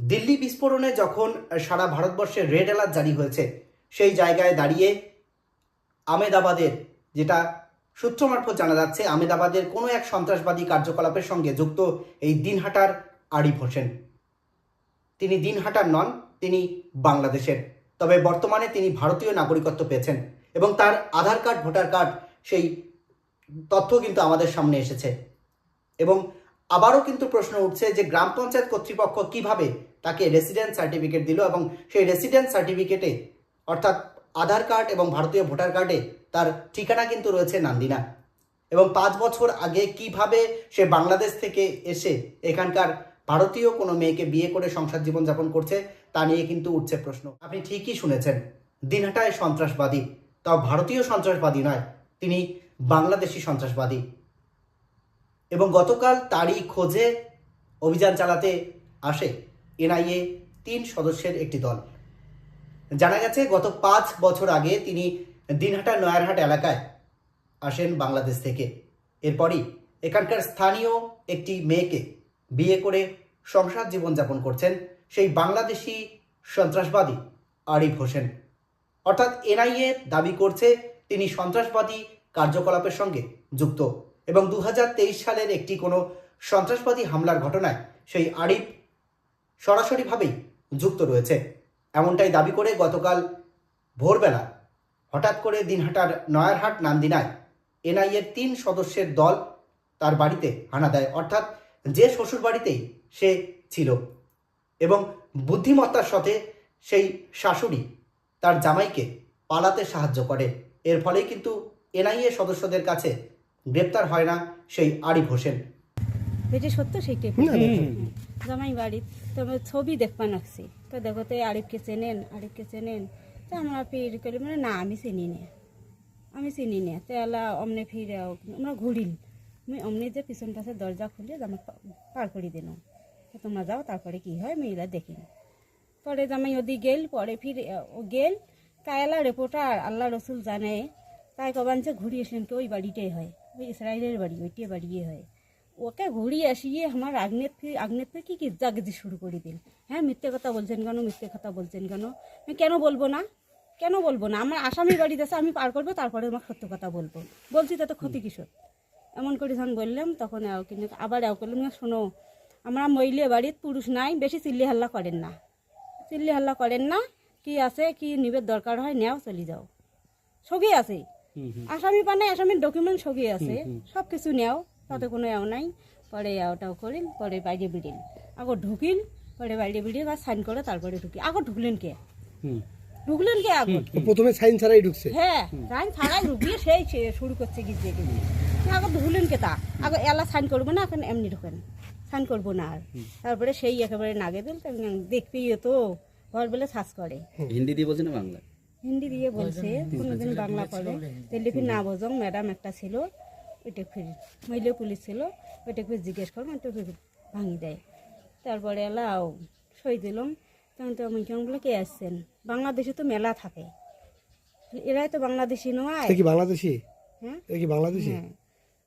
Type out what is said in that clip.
দিল্লি বিস্ফোরণে যখন সারা ভারতবর্ষে রেড অ্যালার্ট জারি হয়েছে, সেই জায়গায় দাঁড়িয়ে আমেদাবাদের, যেটা সূত্র মারফত জানা যাচ্ছে, আমেদাবাদের কোনো এক সন্ত্রাসবাদী কার্যকলাপের সঙ্গে যুক্ত এই দিনহাটার আরিফ হোসেন। তিনি দিনহাটার নন, তিনি বাংলাদেশের। তবে বর্তমানে তিনি ভারতীয় নাগরিকত্ব পেয়েছেন এবং তার আধার কার্ড, ভোটার কার্ড, সেই তথ্য কিন্তু আমাদের সামনে এসেছে। এবং আবারও কিন্তু প্রশ্ন উঠছে যে গ্রাম পঞ্চায়েত কর্তৃপক্ষ কিভাবে তাকে রেসিডেন্ট সার্টিফিকেট দিল এবং সেই রেসিডেন্ট সার্টিফিকেটে অর্থাৎ আধার কার্ড এবং ভারতীয় ভোটার কার্ডে তার ঠিকানা কিন্তু রয়েছে নান্দিনা। এবং 5 বছর আগে কিভাবে সে বাংলাদেশ থেকে এসে এখানকার ভারতীয় কোনো মেয়েকে বিয়ে করে সংসার জীবনযাপন করছে তা নিয়ে কিন্তু উঠছে প্রশ্ন। আপনি ঠিকই শুনেছেন, দিনহাটায় সন্ত্রাসবাদী, তাও ভারতীয় সন্ত্রাসবাদী নয়, তিনি বাংলাদেশি সন্ত্রাসবাদী। এবং গতকাল তারই খোঁজে অভিযান চালাতে আসে এনআইএ 3 সদস্যের একটি দল। জানা গেছে গত 5 বছর আগে তিনি দিনহাটা নয়ারহাট এলাকায় আসেন বাংলাদেশ থেকে। এরপরই এখানকার স্থানীয় একটি মেয়েকে বিয়ে করে সংসার জীবনযাপন করছেন সেই বাংলাদেশি সন্ত্রাসবাদী আরিফ হোসেন। অর্থাৎ এনআইএ দাবি করছে তিনি সন্ত্রাসবাদী কার্যকলাপের সঙ্গে যুক্ত এবং 2023 সালের একটি কোনো সন্ত্রাসবাদী হামলার ঘটনায় সেই আরিফ সরাসরিভাবেই যুক্ত রয়েছে, এমনটাই দাবি করে গতকাল ভোরবেলা হঠাৎ করে দিনহাটার নয়ারহাট নান্দিনায় এনআইএর 3 সদস্যের দল তার বাড়িতে হানা দেয়, অর্থাৎ যে শ্বশুর বাড়িতেই সে ছিল। এবং বুদ্ধিমত্তার সাথে সেই শাশুড়ি তার জামাইকে পালাতে সাহায্য করে। এর ফলেই কিন্তু এনআইএ সদস্যদের কাছে গ্রেপ্তার হয় না সেই আরিফ হোসেন। যেটি সত্য সেইটাই জামাই বাড়ি তো ছবি দেখবা নাকছি, তো দেখো তো আরিফকে চেনেন তো আমরা ফির করি মানে না আমি চিনি না তো এলা অমনে ফিরে আমরা ঘুরিল আমি অমনি যে পিছন পাশে দরজা খুলে জামা পার করে দিল, তোমরা যাও, তারপরে কি হয় মেয়েরা দেখিনি। পরে জামাই ওদি গেল, পরে ফির ও গেল কায়লা রিপোর্টার আল্লাহ রসুল জানে তাই কবান যে ঘুরিয়ে আসলেন কি ওই বাড়িটাই হয়, ওই ইসরায়েলের বাড়ি, ওইটাই বাড়িয়ে হয়। ওকে ঘুরিয়ে আসিয়ে আমার আগ্নেত কি জাগজি শুরু করে দিল। হ্যাঁ মিথ্যে কথা বলছেন কেন, আমি কেন বলবো না, আমার আসামি বাড়িতে আছে, আমি পার করবো, তারপরে আমার সত্য কথা বলছি তাতে ক্ষতি কিশোর এমন করে যখন বললাম তখন কিন্তু আবার করলাম, শোনো আমরা মহিলা বাড়ির পুরুষ নাই, বেশি চিল্লি হাল্লা করেন না, কি আছে কি নিবের দরকার হয় নেও, চলে যাও, সগি আছে আসামি পানে, আসামির ডকুমেন্ট সগি আছে, সব কিছু নেও, তাতে কোনো নাই। পরে ওটাও করিল, পরে বাইরে বিড়িল, আগর ঢুকিল, পরে বাইরে বিড়িল আর সাইন করে তারপরে ঢুকি। আগর ঢুকলেন কে আগর প্রথমে সাইন ছাড়াই ঢুকছে, হ্যাঁ সাইন ছাড়াই ঢুকিয়ে সেই শুরু করছে গিয়ে আগর ঢুকলেন কে তা আগর এলা সাইন করবো না, এখন এমনি ঢুকেন সাইন করবো না আর। তারপরে সেই একেবারে নাগে দিল, দেখবি তো ঘর বলে শ্বাস করে। হিন্দি দিয়ে বলছে না বাংলা? হিন্দি দিয়ে বলছে, কোনোদিন বাংলা পড়ে তেলে ফির না বোঝং। ম্যাডাম একটা ছিল, ওইটা ফির মহিলা পুলিশ ছিল, ওইটা ফির জিজ্ঞেস করবো, তো ফির ভাঙি দেয়। তারপরে এলাও সই দিলাম, তখন তো আমি কেমন বলে কে আসছেন, বাংলাদেশে তো মেলা থাকে, এরাই তো বাংলাদেশি নয়। কি বাংলাদেশি? হ্যাঁ কি বাংলাদেশি? হ্যাঁ